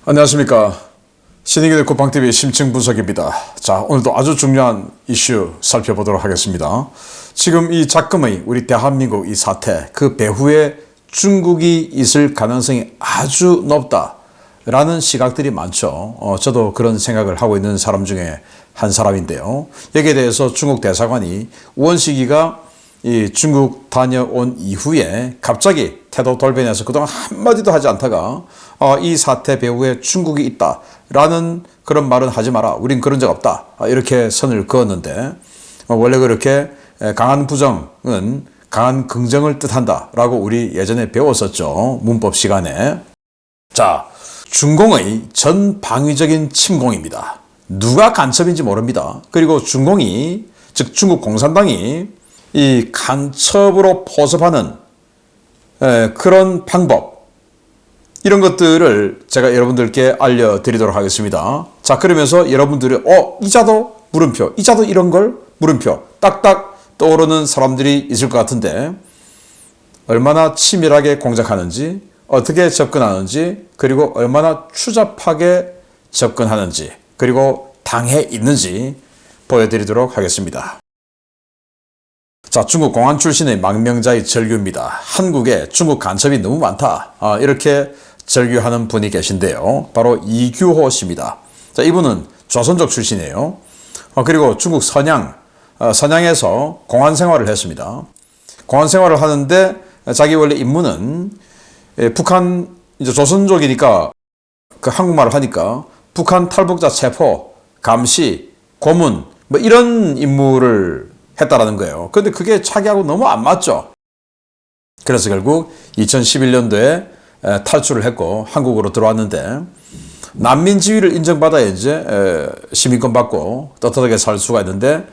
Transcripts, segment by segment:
안녕하십니까. 신의기대 쿠팡TV 심층 분석입니다. 자, 오늘도 아주 중요한 이슈 살펴보도록 하겠습니다. 지금 이 작금의 우리 대한민국 이 사태, 그 배후에 중국이 있을 가능성이 아주 높다라는 시각들이 많죠. 저도 그런 생각을 하고 있는 사람 중에 한 사람인데요. 여기에 대해서 중국 대사관이 우원식이가 이 중국 다녀온 이후에 갑자기 태도 돌변해서 그동안 한마디도 하지 않다가 이 사태 배후에 중국이 있다라는 그런 말은 하지 마라. 우린 그런 적 없다. 이렇게 선을 그었는데 원래 그렇게 강한 부정은 강한 긍정을 뜻한다라고 우리 예전에 배웠었죠. 문법 시간에. 자, 중공의 전방위적인 침공입니다. 누가 간첩인지 모릅니다. 그리고 중공이, 즉 중국 공산당이 이 간첩으로 포섭하는 그런 방법, 이런 것들을 제가 여러분들께 알려드리도록 하겠습니다. 자, 그러면서 여러분들이 이자도 물음표, 이자도 이런 걸 물음표 딱딱 떠오르는 사람들이 있을 것 같은데, 얼마나 치밀하게 공작하는지, 어떻게 접근하는지, 그리고 얼마나 추잡하게 접근하는지, 그리고 당해 있는지 보여드리도록 하겠습니다. 자, 중국 공안 출신의 망명자의 절규입니다. 한국에 중국 간첩이 너무 많다. 이렇게 절규하는 분이 계신데요. 바로 이규호 씨입니다. 자, 이분은 조선족 출신이에요. 그리고 중국 선양에서 공안 생활을 했습니다. 공안 생활을 하는데 자기 원래 임무는 북한, 이제 조선족이니까 그 한국말을 하니까 북한 탈북자 체포, 감시, 고문 뭐 이런 임무를 했다라는 거예요. 그런데 그게 자기하고 너무 안 맞죠. 그래서 결국 2011년도에 탈출을 했고 한국으로 들어왔는데, 난민 지위를 인정받아야 이제 시민권 받고 떳떳하게 살 수가 있는데,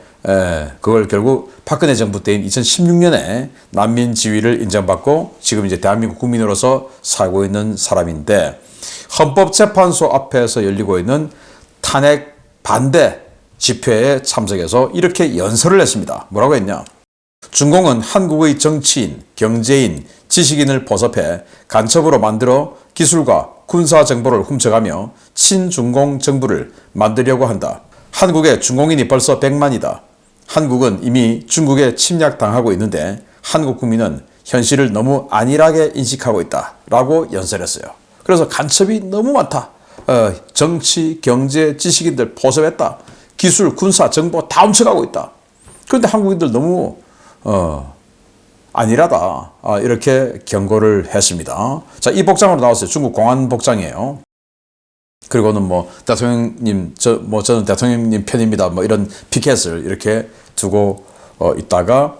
그걸 결국 박근혜 정부 때인 2016년에 난민 지위를 인정받고 지금 이제 대한민국 국민으로서 살고 있는 사람인데, 헌법재판소 앞에서 열리고 있는 탄핵 반대 집회에 참석해서 이렇게 연설을 했습니다. 뭐라고 했냐? 중공은 한국의 정치인, 경제인, 지식인을 포섭해 간첩으로 만들어 기술과 군사 정보를 훔쳐가며 친중공 정부를 만들려고 한다. 한국에 중공인이 벌써 100만이다. 한국은 이미 중국에 침략당하고 있는데 한국 국민은 현실을 너무 안일하게 인식하고 있다. 라고 연설했어요. 그래서 간첩이 너무 많다. 정치, 경제, 지식인들 포섭했다. 기술, 군사, 정보 다 훔쳐가고 있다. 그런데 한국인들 너무 안일하다. 이렇게 경고를 했습니다. 자, 이 복장으로 나왔어요. 중국 공안 복장이에요. 그리고는 뭐 대통령님, 저는 대통령님 편입니다. 뭐 이런 피켓을 이렇게 두고 있다가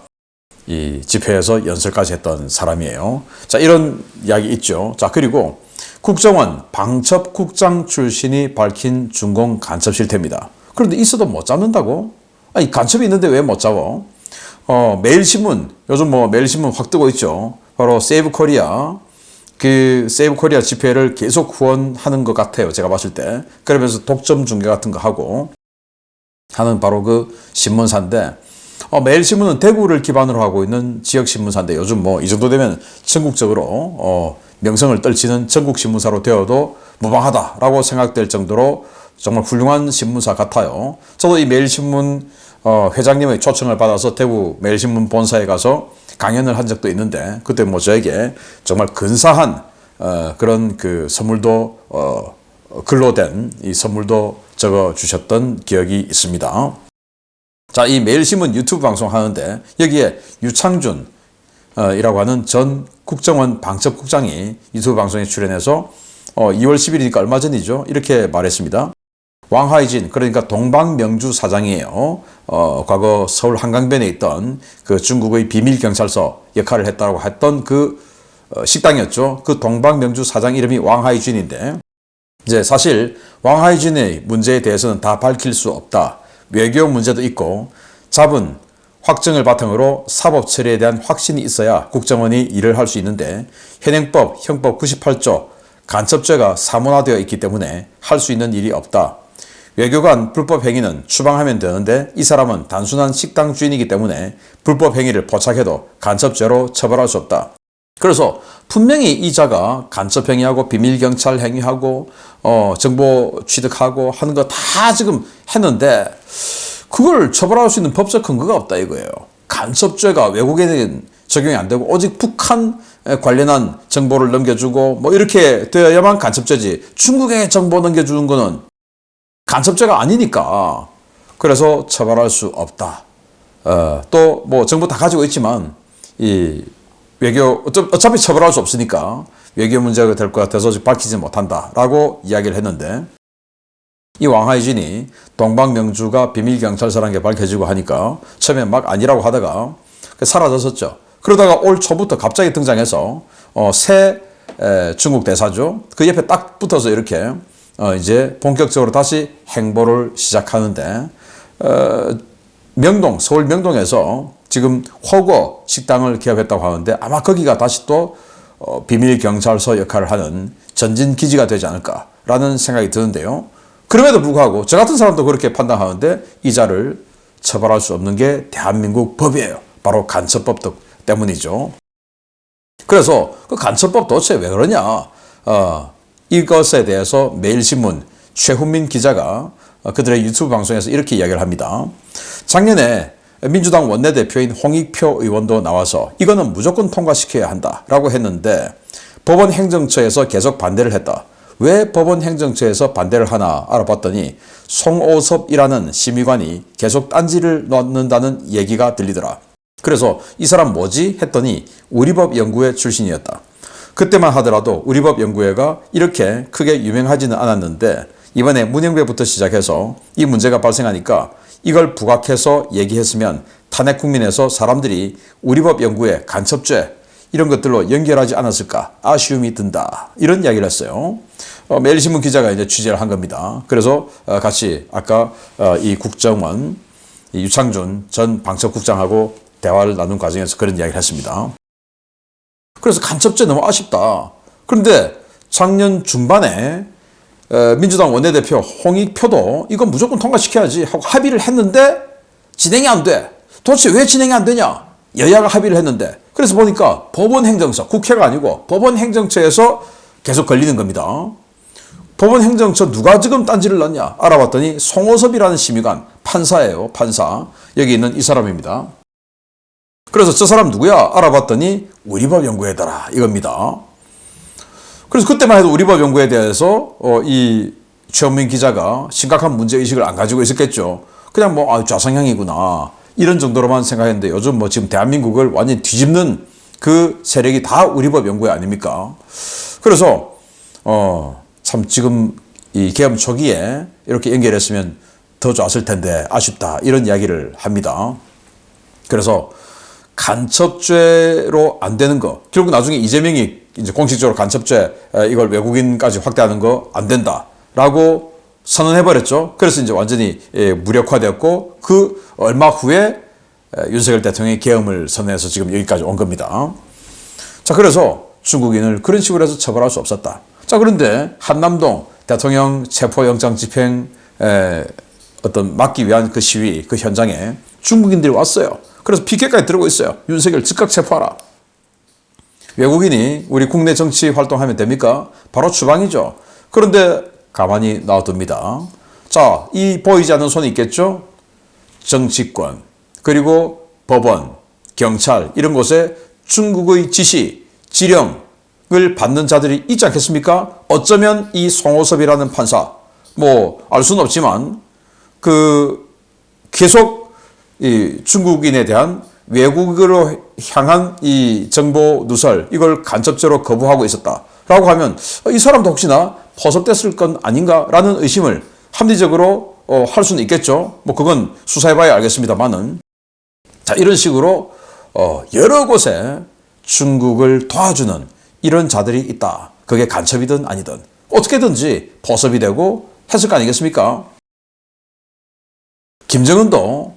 이 집회에서 연설까지 했던 사람이에요. 자, 이런 이야기 있죠. 자, 그리고 국정원 방첩국장 출신이 밝힌 중공 간첩 실태입니다. 그런데 있어도 못 잡는다고? 아니, 간첩이 있는데 왜 못 잡아? 매일신문, 요즘 뭐 매일신문 확 뜨고 있죠. 바로 세이브 코리아. 그 세이브 코리아 집회를 계속 후원하는 것 같아요. 제가 봤을 때. 그러면서 독점 중계 같은 거 하고 하는 바로 그 신문사인데, 매일신문은 대구를 기반으로 하고 있는 지역신문사인데, 요즘 뭐 이 정도 되면 전국적으로 명성을 떨치는 전국신문사로 되어도 무방하다라고 생각될 정도로 정말 훌륭한 신문사 같아요. 저도 이 매일신문 회장님의 초청을 받아서 대구 매일신문 본사에 가서 강연을 한 적도 있는데, 그때 뭐 저에게 정말 근사한 그런 그 선물도 글로 된 이 선물도 적어 주셨던 기억이 있습니다. 자, 이 매일신문 유튜브 방송 하는데 여기에 유창준 이라고 하는 전 국정원 방첩국장이 유튜브 방송에 출연해서 2월 10일이니까 얼마 전이죠. 이렇게 말했습니다. 왕하이진, 그러니까 동방명주 사장이에요. 과거 서울 한강변에 있던 그 중국의 비밀경찰서 역할을 했다고 했던 그 식당이었죠. 그 동방명주 사장 이름이 왕하이진인데, 이제 사실 왕하이진의 문제에 대해서는 다 밝힐 수 없다. 외교 문제도 있고, 잡은 확정을 바탕으로 사법 처리에 대한 확신이 있어야 국정원이 일을 할 수 있는데, 현행법 형법 98조 간첩죄가 사문화되어 있기 때문에 할 수 있는 일이 없다. 외교관 불법 행위는 추방하면 되는데 이 사람은 단순한 식당 주인이기 때문에 불법 행위를 포착해도 간첩죄로 처벌할 수 없다. 그래서 분명히 이자가 간첩 행위하고 비밀 경찰 행위하고 정보 취득하고 하는 거 다 지금 했는데 그걸 처벌할 수 있는 법적 근거가 없다 이거예요. 간첩죄가 외국에는 적용이 안 되고 오직 북한 관련한 정보를 넘겨주고 뭐 이렇게 되어야만 간첩죄지, 중국에 정보 넘겨주는 거는 간첩죄가 아니니까 그래서 처벌할 수 없다. 또 뭐 정보 다 가지고 있지만 이 외교 어차피 처벌할 수 없으니까 외교 문제가 될 것 같아서 밝히지 못한다라고 이야기를 했는데, 이 왕하이진이 동방명주가 비밀경찰서라는 게 밝혀지고 하니까 처음에 막 아니라고 하다가 사라졌었죠. 그러다가 올 초부터 갑자기 등장해서 새 중국 대사죠. 그 옆에 딱 붙어서 이렇게 이제 본격적으로 다시 행보를 시작하는데, 명동, 서울 명동에서 지금 허거 식당을 개업했다고 하는데 아마 거기가 다시 또 비밀경찰서 역할을 하는 전진기지가 되지 않을까라는 생각이 드는데요. 그럼에도 불구하고 저 같은 사람도 그렇게 판단하는데 이자를 처벌할 수 없는 게 대한민국 법이에요. 바로 간첩법 때문이죠. 그래서 그 간첩법 도대체 왜 그러냐? 이것에 대해서 매일신문 최훈민 기자가 그들의 유튜브 방송에서 이렇게 이야기를 합니다. 작년에 민주당 원내대표인 홍익표 의원도 나와서 이거는 무조건 통과시켜야 한다라고 했는데 법원 행정처에서 계속 반대를 했다. 왜 법원 행정처에서 반대를 하나 알아봤더니 송오섭이라는 심의관이 계속 딴지를 넣는다는 얘기가 들리더라. 그래서 이 사람 뭐지? 했더니 우리법연구회 출신이었다. 그때만 하더라도 우리법연구회가 이렇게 크게 유명하지는 않았는데 이번에 문영배부터 시작해서 이 문제가 발생하니까 이걸 부각해서 얘기했으면 탄핵 국민에서 사람들이 우리법연구회 간첩죄 이런 것들로 연결하지 않았을까 아쉬움이 든다. 이런 이야기를 했어요. 매일신문 기자가 이제 취재를 한 겁니다. 그래서 같이 아까 이 국정원 유창준 전 방첩국장하고 대화를 나눈 과정에서 그런 이야기를 했습니다. 그래서 간첩죄 너무 아쉽다. 그런데 작년 중반에 민주당 원내대표 홍익표도 이건 무조건 통과시켜야지 하고 합의를 했는데 진행이 안 돼. 도대체 왜 진행이 안 되냐? 여야가 합의를 했는데. 그래서 보니까 법원행정처, 국회가 아니고 법원행정처에서 계속 걸리는 겁니다. 법원행정처 누가 지금 딴지를 넣냐? 알아봤더니 송오섭이라는 심의관, 판사예요. 판사. 여기 있는 이 사람입니다. 그래서 저 사람 누구야? 알아봤더니 우리법연구회더라 이겁니다. 그래서 그때만 해도 우리법연구에 대해서 이 최원민 기자가 심각한 문제의식을 안 가지고 있었겠죠. 그냥 뭐 좌성향이구나 이런 정도로만 생각했는데 요즘 뭐 지금 대한민국을 완전히 뒤집는 그 세력이 다 우리법연구회 아닙니까? 그래서 참 지금 이 계엄 초기에 이렇게 연결했으면 더 좋았을 텐데 아쉽다 이런 이야기를 합니다. 그래서 간첩죄로 안 되는 거, 결국 나중에 이재명이 이제 공식적으로 간첩죄 이걸 외국인까지 확대하는 거 안 된다라고 선언해버렸죠. 그래서 이제 완전히 무력화되었고 그 얼마 후에 윤석열 대통령이 계엄을 선언해서 지금 여기까지 온 겁니다. 자, 그래서 중국인을 그런 식으로 해서 처벌할 수 없었다. 자, 그런데 한남동 대통령 체포영장 집행 어떤 막기 위한 그 시위 그 현장에 중국인들이 왔어요. 그래서 피켓까지 들고 있어요. 윤석열 즉각 체포하라. 외국인이 우리 국내 정치 활동하면 됩니까? 바로 추방이죠. 그런데 가만히 놔둡니다. 자, 이 보이지 않는 손이 있겠죠? 정치권, 그리고 법원, 경찰 이런 곳에 중국의 지시, 지령을 받는 자들이 있지 않겠습니까? 어쩌면 이 송오섭이라는 판사, 뭐 알 수는 없지만 그 계속 이 중국인에 대한 외국으로 향한 이 정보 누설 이걸 간첩죄로 거부하고 있었다라고 하면 이 사람도 혹시나 포섭됐을 건 아닌가라는 의심을 합리적으로 할 수는 있겠죠. 뭐 그건 수사해봐야 알겠습니다만은 자 이런 식으로 여러 곳에 중국을 도와주는 이런 자들이 있다. 그게 간첩이든 아니든 어떻게든지 포섭이 되고 했을 거 아니겠습니까? 김정은도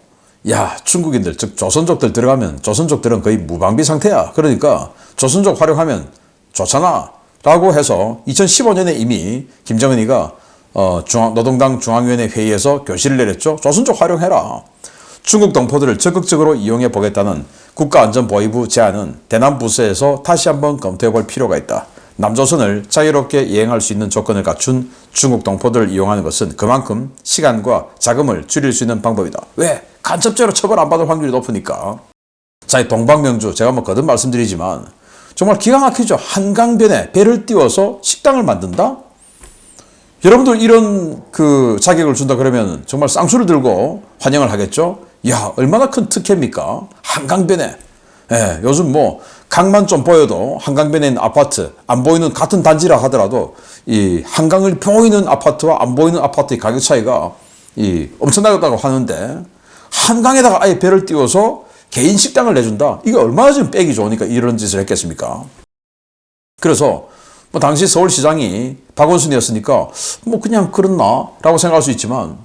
야 중국인들 즉 조선족들 들어가면 조선족들은 거의 무방비 상태야. 그러니까 조선족 활용하면 좋잖아 라고 해서 2015년에 이미 김정은이가 노동당 중앙위원회 회의에서 교시를 내렸죠. 조선족 활용해라. 중국 동포들을 적극적으로 이용해 보겠다는 국가안전보위부 제안은 대남부서에서 다시 한번 검토해 볼 필요가 있다. 남조선을 자유롭게 여행할 수 있는 조건을 갖춘 중국 동포들을 이용하는 것은 그만큼 시간과 자금을 줄일 수 있는 방법이다. 왜? 간첩죄로 처벌 안 받을 확률이 높으니까. 자, 이 동방명주 제가 뭐 거듭 말씀드리지만 정말 기가 막히죠. 한강변에 배를 띄워서 식당을 만든다? 여러분들 이런 그 자격을 준다 그러면 정말 쌍수를 들고 환영을 하겠죠? 야, 얼마나 큰 특혜입니까? 한강변에. 예, 요즘 뭐 강만 좀 보여도 한강변에 있는 아파트 안 보이는 같은 단지라 하더라도 이 한강을 보이는 아파트와 안 보이는 아파트의 가격 차이가 엄청나다고 하는데 한강에다가 아예 배를 띄워서 개인 식당을 내준다. 이게 얼마나 지금 빼기 좋으니까 이런 짓을 했겠습니까? 그래서 뭐 당시 서울시장이 박원순이었으니까 뭐 그냥 그렇나 라고 생각할 수 있지만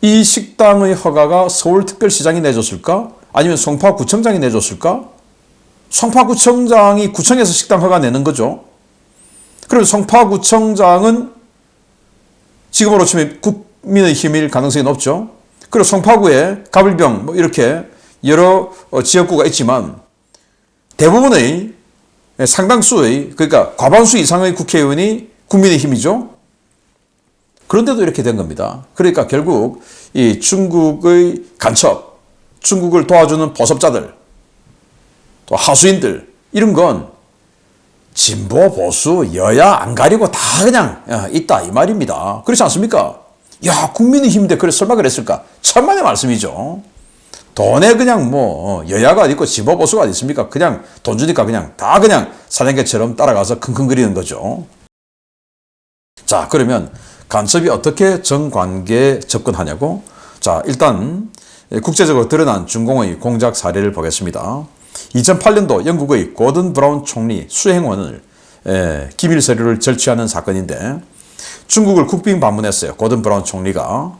이 식당의 허가가 서울특별시장이 내줬을까? 아니면 송파구청장이 내줬을까? 송파구청장이 구청에서 식당 허가 내는 거죠. 그럼 송파구청장은 지금으로 치면 국민의힘일 가능성이 높죠. 그리고 송파구에 가불병 뭐 이렇게 여러 지역구가 있지만 대부분의 상당수의 그러니까 과반수 이상의 국회의원이 국민의힘이죠. 그런데도 이렇게 된 겁니다. 그러니까 결국 이 중국의 간첩, 중국을 도와주는 보섭자들, 또 하수인들 이런 건 진보, 보수, 여야 안 가리고 다 그냥 있다 이 말입니다. 그렇지 않습니까? 야, 국민의힘인데 그래 설마 그랬을까? 천만의 말씀이죠. 돈에 그냥 뭐 여야가 어디 있고 진보, 보수가 어디 있습니까? 그냥 돈 주니까 그냥 다 그냥 사냥개처럼 따라가서 킁킁거리는 거죠. 자, 그러면 간첩이 어떻게 정관계에 접근하냐고? 자, 일단 국제적으로 드러난 중공의 공작 사례를 보겠습니다. 2008년도 영국의 고든 브라운 총리 수행원을 기밀 서류를 절취하는 사건인데 중국을 국빈 방문했어요. 고든 브라운 총리가.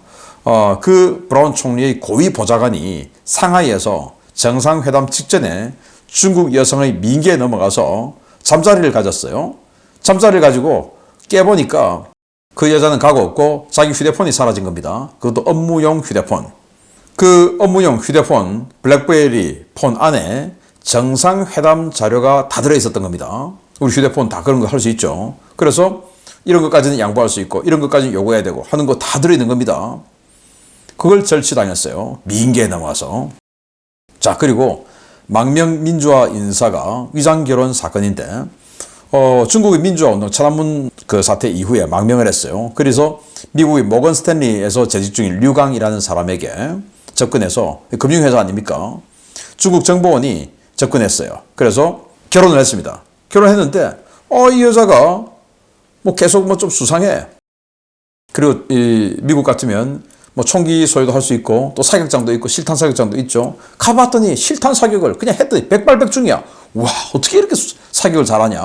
그 브라운 총리의 고위 보좌관이 상하이에서 정상회담 직전에 중국 여성의 민기에 넘어가서 잠자리를 가졌어요. 잠자리를 가지고 깨보니까 그 여자는 가고 없고 자기 휴대폰이 사라진 겁니다. 그것도 업무용 휴대폰. 그 업무용 휴대폰 블랙베리 폰 안에 정상회담 자료가 다 들어있었던 겁니다. 우리 휴대폰 다 그런 거 할 수 있죠. 그래서 이런 것까지는 양보할 수 있고 이런 것까지는 요구해야 되고 하는 거 다 들어있는 겁니다. 그걸 절취당했어요. 미인계에 넘어가서. 자, 그리고 망명민주화 인사가 위장결혼 사건인데 중국의 민주화운동 천안문 그 사태 이후에 망명을 했어요. 그래서 미국의 모건 스탠리에서 재직 중인 류강이라는 사람에게 접근해서 금융회사 아닙니까? 중국 정보원이 접근했어요. 그래서 결혼을 했습니다. 결혼했는데 이 여자가 뭐 계속 뭐 좀 수상해. 그리고 이 미국 같으면 뭐 총기 소유도 할 수 있고 또 사격장도 있고 실탄 사격장도 있죠. 가봤더니 실탄 사격을 그냥 했더니 백발백중이야. 와, 어떻게 이렇게 사격을 잘하냐.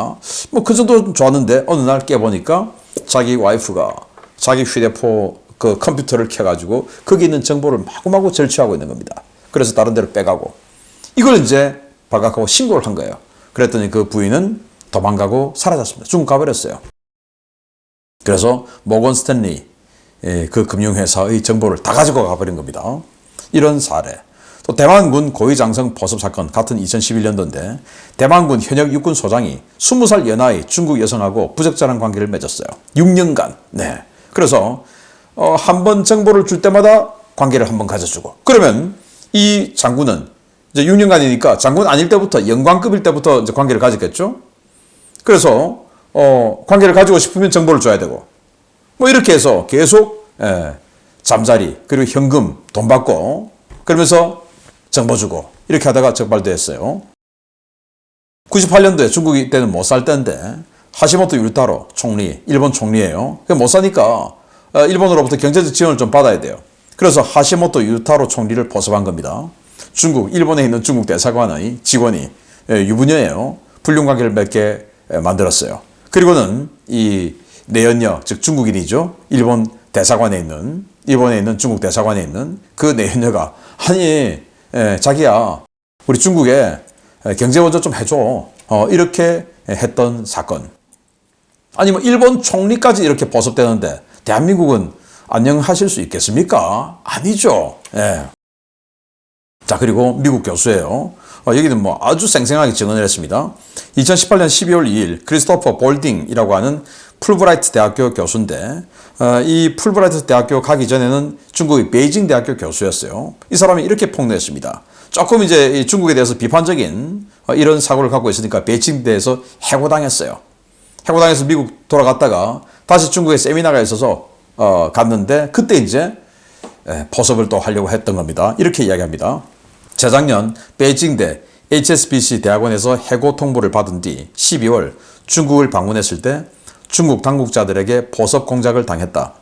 뭐 그 정도 좋았는데 어느 날 깨보니까 자기 와이프가 자기 휴대폰 그 컴퓨터를 켜가지고 거기 있는 정보를 마구마구 절취하고 있는 겁니다. 그래서 다른 데로 빼가고 이걸 이제 발각하고 신고를 한 거예요. 그랬더니 그 부인은 도망가고 사라졌습니다. 중국 가버렸어요. 그래서 모건 스탠리 그 금융회사의 정보를 다 가지고 가버린 겁니다. 이런 사례. 또 대만군 고위장성 포섭 사건 같은 2011년도인데 대만군 현역 육군 소장이 20살 연하의 중국 여성하고 부적절한 관계를 맺었어요. 6년간. 네. 그래서 한 번 정보를 줄 때마다 관계를 한 번 가져주고 그러면 이 장군은 이제 6년간이니까 장군 아닐 때부터 영관급일 때부터 이제 관계를 가졌겠죠. 그래서 관계를 가지고 싶으면 정보를 줘야 되고 뭐 이렇게 해서 계속 잠자리 그리고 현금 돈 받고 그러면서 정보 주고 이렇게 하다가 적발됐어요. 98년도에 중국이 때는 못 살 때인데 하시모토 유타로 총리, 일본 총리예요. 못 사니까 일본으로부터 경제적 지원을 좀 받아야 돼요. 그래서 하시모토 유타로 총리를 포섭한 겁니다. 중국, 일본에 있는 중국 대사관의 직원이 유부녀예요. 불륜 관계를 맺게 만들었어요. 그리고는 이 내연녀, 즉 중국인이죠. 일본에 있는 중국 대사관에 있는 그 내연녀가 아니 자기야 우리 중국에 경제 원조 좀 해줘. 이렇게 했던 사건. 아니 뭐 일본 총리까지 이렇게 보섭되는데 대한민국은 안녕하실 수 있겠습니까? 아니죠. 예. 자, 그리고 미국 교수예요. 여기는 뭐 아주 생생하게 증언을 했습니다. 2018년 12월 2일 크리스토퍼 볼딩이라고 하는 풀브라이트 대학교 교수인데, 이 풀브라이트 대학교 가기 전에는 중국의 베이징 대학교 교수였어요. 이 사람이 이렇게 폭로했습니다. 조금 이제 중국에 대해서 비판적인 이런 사고를 갖고 있으니까 베이징대에서 해고당했어요. 해고당해서 미국 돌아갔다가 다시 중국에 세미나가 있어서 갔는데, 그때 이제 포섭을 또 하려고 했던 겁니다. 이렇게 이야기합니다. 재작년 베이징대 HSBC 대학원에서 해고 통보를 받은 뒤 12월 중국을 방문했을 때 중국 당국자들에게 포섭 공작을 당했다.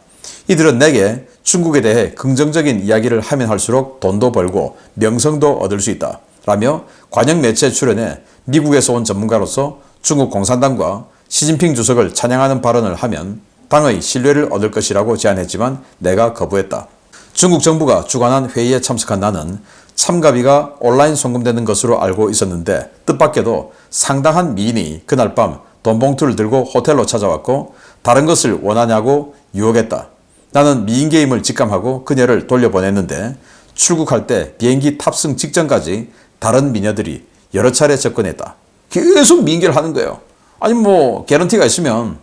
이들은 내게 중국에 대해 긍정적인 이야기를 하면 할수록 돈도 벌고 명성도 얻을 수 있다 라며 관영 매체에 출연해 미국에서 온 전문가로서 중국 공산당과 시진핑 주석을 찬양하는 발언을 하면 당의 신뢰를 얻을 것이라고 제안했지만 내가 거부했다. 중국 정부가 주관한 회의에 참석한 나는 참가비가 온라인 송금되는 것으로 알고 있었는데, 뜻밖에도 상당한 미인이 그날 밤 돈 봉투를 들고 호텔로 찾아왔고 다른 것을 원하냐고 유혹했다. 나는 미인 게임을 직감하고 그녀를 돌려보냈는데, 출국할 때 비행기 탑승 직전까지 다른 미녀들이 여러 차례 접근했다. 계속 미인계를 하는 거예요. 아니 뭐 개런티가 있으면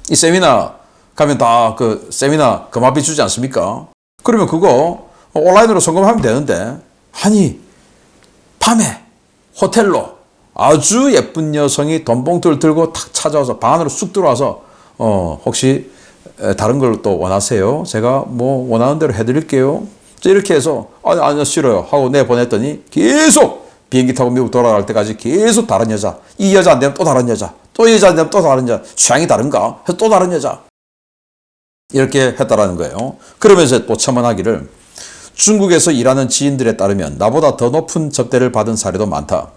이 세미나 가면 다 그 세미나 금화비 주지 않습니까? 그러면 그거 온라인으로 송금하면 되는데, 아니 밤에 호텔로 아주 예쁜 여성이 돈 봉투를 들고 탁 찾아와서 방 안으로 쑥 들어와서 혹시 다른 걸 또 원하세요? 제가 뭐 원하는 대로 해드릴게요. 이렇게 해서 아니요 싫어요 하고 내보냈더니 계속 비행기 타고 미국 돌아갈 때까지 계속 다른 여자, 이 여자 안 되면 또 다른 여자, 또 이 여자 안 되면 또 다른 여자, 취향이 다른가? 해서 또 다른 여자, 이렇게 했다라는 거예요. 그러면서 또 첨언하기를, 중국에서 일하는 지인들에 따르면 나보다 더 높은 접대를 받은 사례도 많다.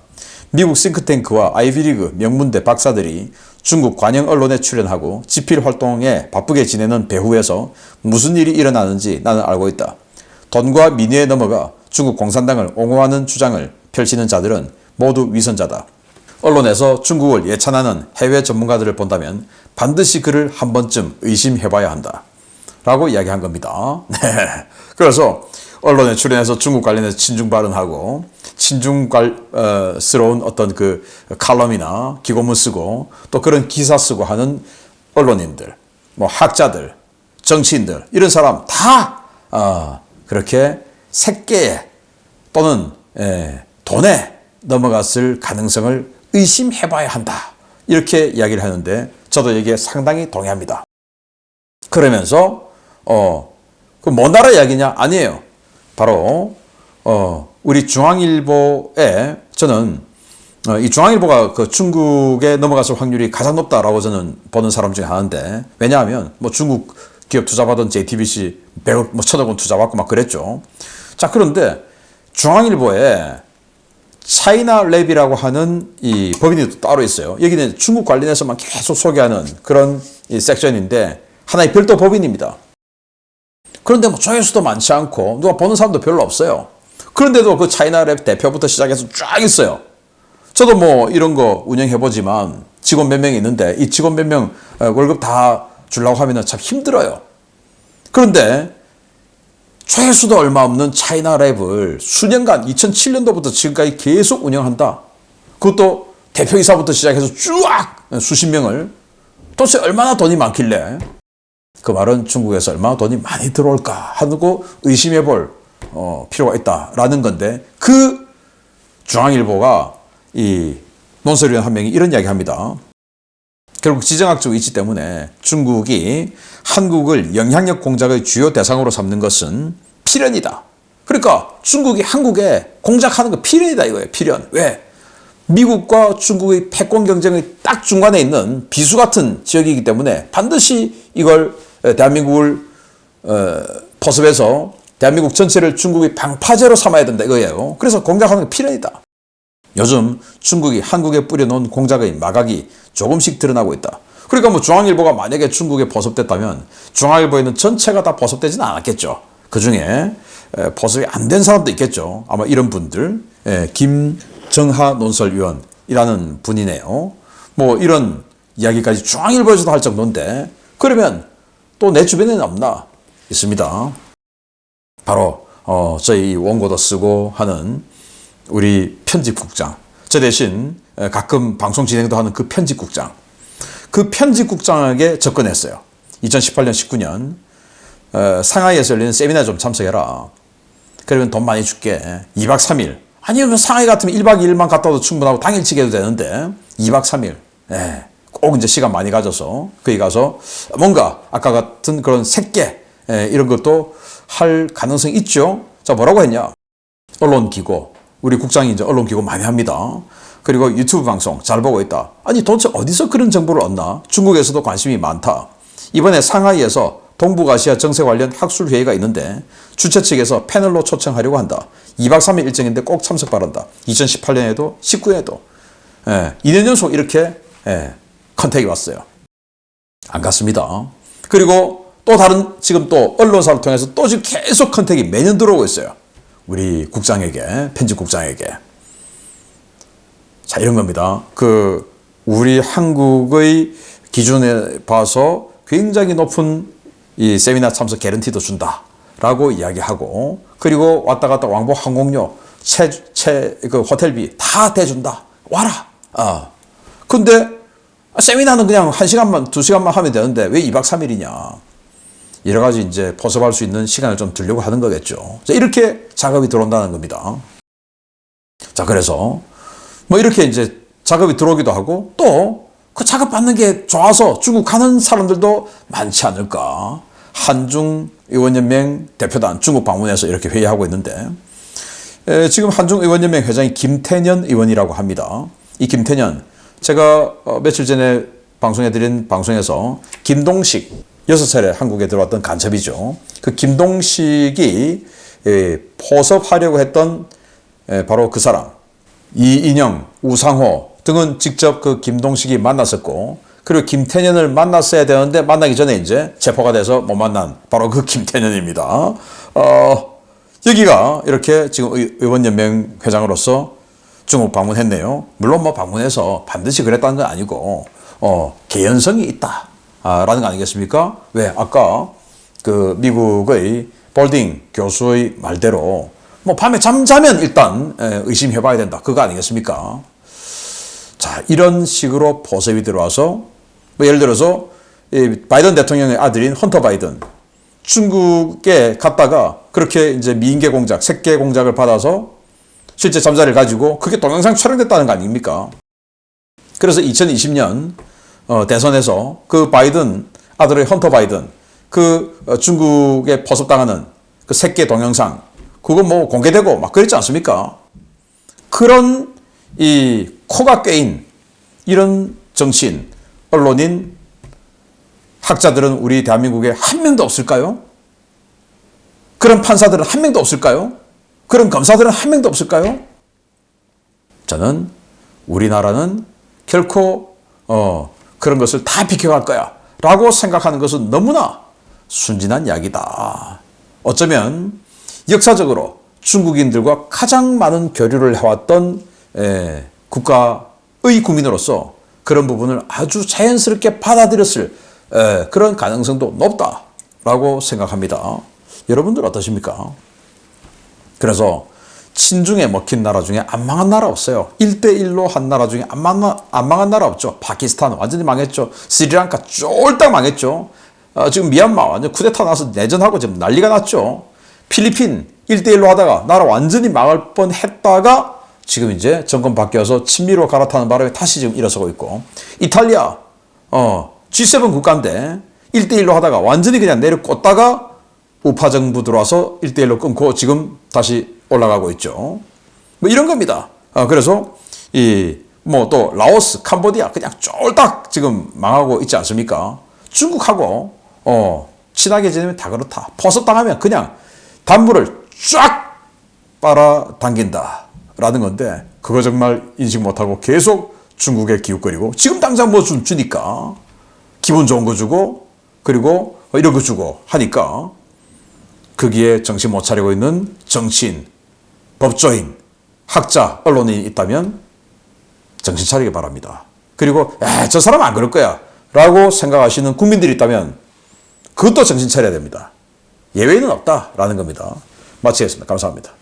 미국 싱크탱크와 아이비리그 명문대 박사들이 중국 관영 언론에 출연하고 집필 활동에 바쁘게 지내는 배후에서 무슨 일이 일어나는지 나는 알고 있다. 돈과 민의에 넘어가 중국 공산당을 옹호하는 주장을 펼치는 자들은 모두 위선자다. 언론에서 중국을 예찬하는 해외 전문가들을 본다면 반드시 그를 한 번쯤 의심해봐야 한다 라고 이야기한 겁니다. 네. 그래서 언론에 출연해서 중국 관련해서 친중 발언하고 친중스러운 어떤 그 칼럼이나 기고문 쓰고 또 그런 기사 쓰고 하는 언론인들, 뭐 학자들, 정치인들, 이런 사람 다 그렇게 색계에 또는 돈에 넘어갔을 가능성을 의심해봐야 한다, 이렇게 이야기를 하는데 저도 여기에 상당히 동의합니다. 그러면서 그 뭔 나라 이야기냐? 아니에요. 바로 우리 중앙일보에, 저는 이 중앙일보가 그 중국에 넘어갔을 확률이 가장 높다라고 저는 보는 사람 중에 하나인데, 왜냐하면 뭐 중국 기업 투자받은 JTBC 100억, 뭐 1000억 원 투자받고 막 그랬죠. 자, 그런데 중앙일보에 차이나랩이라고 하는 이 법인이 따로 있어요. 여기는 중국 관련해서만 계속 소개하는 그런 이 섹션인데 하나의 별도 법인입니다. 그런데 뭐 조회수도 많지 않고 누가 보는 사람도 별로 없어요. 그런데도 그 차이나랩 대표부터 시작해서 쫙 있어요. 저도 뭐 이런 거 운영해보지만 직원 몇 명이 있는데 이 직원 몇 명 월급 다 주려고 하면 참 힘들어요. 그런데 조회수도 얼마 없는 차이나랩을 수년간 2007년도부터 지금까지 계속 운영한다. 그것도 대표이사부터 시작해서 쫙 수십 명을. 도대체 얼마나 돈이 많길래 그 말은 중국에서 얼마나 돈이 많이 들어올까 하고 의심해 볼 필요가 있다라는 건데, 그 중앙일보가 이 논설위원 한 명이 이런 이야기 합니다. 결국 지정학적 위치 때문에 중국이 한국을 영향력 공작의 주요 대상으로 삼는 것은 필연이다. 그러니까 중국이 한국에 공작하는 거 필연이다 이거예요. 필연. 왜? 미국과 중국의 패권 경쟁의 딱 중간에 있는 비수 같은 지역이기 때문에 반드시 이걸 대한민국을 포섭해서 대한민국 전체를 중국의 방파제로 삼아야 된다 이거예요. 그래서 공작하는 게 필연이다. 요즘 중국이 한국에 뿌려놓은 공작의 마각이 조금씩 드러나고 있다. 그러니까 뭐 중앙일보가 만약에 중국에 포섭됐다면 중앙일보에는 전체가 다 포섭되지는 않았겠죠. 그 중에 포섭이 안 된 사람도 있겠죠. 아마 이런 분들, 김정하 논설위원이라는 분이네요. 뭐 이런 이야기까지 중앙일보에서도 할 정도인데, 그러면 또 내 주변에는 없나? 있습니다. 바로 저희 원고도 쓰고 하는 우리 편집국장, 저 대신 가끔 방송 진행도 하는 그 편집국장, 그 편집국장에게 접근했어요. 2018년, 19년 상하이에서 열리는 세미나에 좀 참석해라. 그러면 돈 많이 줄게. 2박 3일. 아니면 상하이 같으면 1박 2일만 갔다 와도 충분하고 당일치기 해도 되는데 2박 3일. 꼭 이제 시간 많이 가져서 거기 가서 뭔가 아까 같은 그런 색계 이런 것도 할 가능성이 있죠. 자, 뭐라고 했냐? 언론기고, 우리 국장이 이제 언론기고 많이 합니다. 그리고 유튜브 방송 잘 보고 있다. 아니 도대체 어디서 그런 정보를 얻나? 중국에서도 관심이 많다. 이번에 상하이에서 동북아시아 정세 관련 학술회의가 있는데 주최 측에서 패널로 초청하려고 한다. 2박 3일 일정인데 꼭 참석 바란다. 2018년에도 19년에도 2년 연속 이렇게 컨택이 왔어요. 안 갔습니다. 그리고 또 다른 지금 또 언론사를 통해서 또 지금 계속 컨택이 매년 들어오고 있어요. 우리 국장에게, 편집국장에게. 자, 이런 겁니다. 우리 한국의 기준에 봐서 굉장히 높은 이 세미나 참석 개런티도 준다라고 이야기하고, 그리고 왔다 갔다 왕복 항공료, 그 호텔비 다 대준다. 와라. 근데 세미나는 그냥 1시간만, 2시간만 하면 되는데 왜 2박 3일이냐. 여러 가지 이제 포섭할 수 있는 시간을 좀 두려고 하는 거겠죠. 자, 이렇게 작업이 들어온다는 겁니다. 자, 그래서 뭐 이렇게 이제 작업이 들어오기도 하고 또 그 작업 받는 게 좋아서 중국 가는 사람들도 많지 않을까. 한중 의원연맹 대표단 중국 방문해서 이렇게 회의하고 있는데 지금 한중 의원연맹 회장이 김태년 의원이라고 합니다. 이 김태년, 제가 며칠 전에 방송해드린 방송에서 김동식 6차례 한국에 들어왔던 간첩이죠. 그 김동식이 포섭하려고 했던 바로 그 사람, 이인영, 우상호 등은 직접 그 김동식이 만났었고, 그리고 김태년을 만났어야 되는데 만나기 전에 이제 체포가 돼서 못 만난 바로 그 김태년입니다. 여기가 이렇게 지금 의원연맹 회장으로서 중국 방문했네요. 물론 뭐 방문해서 반드시 그랬다는 건 아니고 개연성이 있다 라는 거 아니겠습니까? 왜 아까 그 미국의 볼딩 교수의 말대로 뭐 밤에 잠자면 일단 의심해봐야 된다, 그거 아니겠습니까? 자, 이런 식으로 포섭이 들어와서 뭐 예를 들어서 바이든 대통령의 아들인 헌터 바이든, 중국에 갔다가 그렇게 이제 미인계 공작, 색계 공작을 받아서 실제 잠자리를 가지고 그게 동영상 촬영됐다는 거 아닙니까? 그래서 2020년 대선에서 그 바이든 아들의 헌터 바이든, 그 중국에 포섭당하는 그 색계 동영상, 그거 뭐 공개되고 막 그랬지 않습니까? 그런 이 코가 꿰인 이런 정치인, 언론인, 학자들은 우리 대한민국에 한 명도 없을까요? 그런 판사들은 한 명도 없을까요? 그런 검사들은 한 명도 없을까요? 저는 우리나라는 결코 그런 것을 다 비켜갈 거야 라고 생각하는 것은 너무나 순진한 이야기다. 어쩌면 역사적으로 중국인들과 가장 많은 교류를 해왔던 국가의 국민으로서 그런 부분을 아주 자연스럽게 받아들였을 그런 가능성도 높다라고 생각합니다. 여러분들 어떠십니까? 그래서 친중에 먹힌 나라 중에 안 망한 나라 없어요. 1대1로 한 나라 중에 안 망한 나라 없죠. 파키스탄 완전히 망했죠. 스리랑카 쫄딱 망했죠. 지금 미얀마 완전 쿠데타 나서 내전하고 지금 난리가 났죠. 필리핀 1대1로 하다가 나라 완전히 망할 뻔 했다가 지금 이제 정권 바뀌어서 친미로 갈아타는 바람에 다시 지금 일어서고 있고, 이탈리아 G7 국가인데 1대1로 하다가 완전히 그냥 내려꽂다가 우파 정부 들어와서 1대1로 끊고 지금 다시 올라가고 있죠. 뭐 이런 겁니다. 그래서 뭐 또 라오스, 캄보디아 그냥 쫄딱 지금 망하고 있지 않습니까? 중국하고 친하게 지내면 다 그렇다. 포섭당하면 그냥 단물을 쫙 빨아당긴다 라는 건데, 그거 정말 인식 못하고 계속 중국에 기웃거리고, 지금 당장 뭐 주니까 기분 좋은 거 주고 그리고 이런 거 주고 하니까 거기에 정신 못 차리고 있는 정치인, 법조인, 학자, 언론인이 있다면 정신 차리기 바랍니다. 그리고 저 사람 안 그럴 거야 라고 생각하시는 국민들이 있다면 그것도 정신 차려야 됩니다. 예외는 없다라는 겁니다. 마치겠습니다. 감사합니다.